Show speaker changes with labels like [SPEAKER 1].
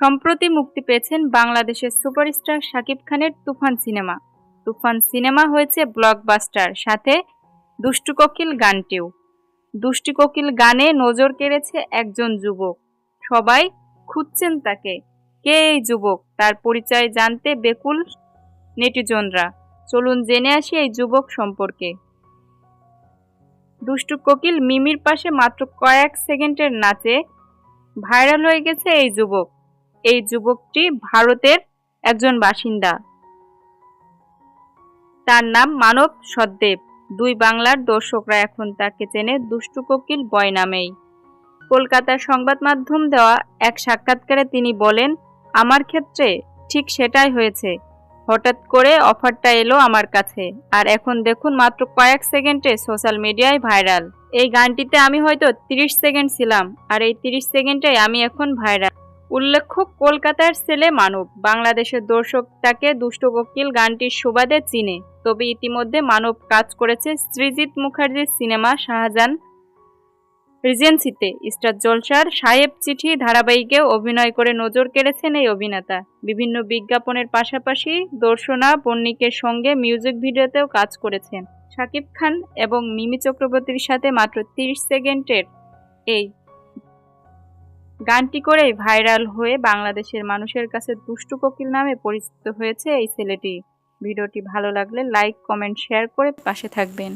[SPEAKER 1] সম্প্রতি মুক্তি পেয়েছেন বাংলাদেশের সুপারস্টার শাকিব খানের তুফান সিনেমা। তুফান সিনেমা হয়েছে ব্লকবাস্টার, সাথে দুষ্টু কোকিল গানটিও। দুষ্টু কোকিল গানে নজর কেড়েছে একজন যুবক। সবাই খুঁজছেন তাকে। কে এই যুবক, তার পরিচয় জানতে বেকুল নেটিজনরা। চলুন জেনে আসি এই যুবক সম্পর্কে। দুষ্টু কোকিল মিমির পাশে মাত্র কয়েক সেকেন্ডের নাচে ভাইরাল হয়ে গেছে এই যুবক। এই যুবকটি ভারতের একজন বাসিন্দা। তার নাম মানব সরদেব। দুই বাংলার দর্শকরা এখন তাকে চেনে দুষ্টু কোকিল বয় নামেই। কলকাতার সংবাদ মাধ্যম দেওয়া এক সাক্ষাৎকারে তিনি বলেন, আমার ক্ষেত্রে ঠিক সেটাই হয়েছে। হঠাৎ করে অফারটা এলো আমার কাছে, আর এখন দেখুন মাত্র কয়েক সেকেন্ডে সোশ্যাল মিডিয়ায় ভাইরাল। এই গানটিতে আমি হয়তো 30 সেকেন্ড ছিলাম, আর এই 30 সেকেন্ডে আমি এখন ভাইরাল। উল্লেখ্য, কলকাতার ছেলে মানব। বাংলাদেশের দর্শক তাকে দুষ্টু কোকিল গানটির সুবাদে চিনে। তবে ইতিমধ্যে মানব কাজ করেছে সৃজিত মুখার্জির সিনেমা শাহজাহান রিজেন্সিতে। স্টার জলসার সাহেব চিঠি ধারাবাহিকে অভিনয় করে নজর কেড়েছেন এই অভিনেতা। বিভিন্ন বিজ্ঞাপনের পাশাপাশি দর্শনা বন্নিকের সঙ্গে মিউজিক ভিডিওতেও কাজ করেছেন। শাকিব খান এবং মিমি চক্রবর্তীর সাথে মাত্র 30 সেকেন্ডের এই গানটি করেই ভাইরাল হয়ে বাংলাদেশের মানুষের কাছে দুষ্টু কোকিল নামে পরিচিত হয়েছে এই ছেলেটি। ভিডিওটি ভালো লাগলে লাইক, কমেন্ট, শেয়ার করে পাশে থাকবেন।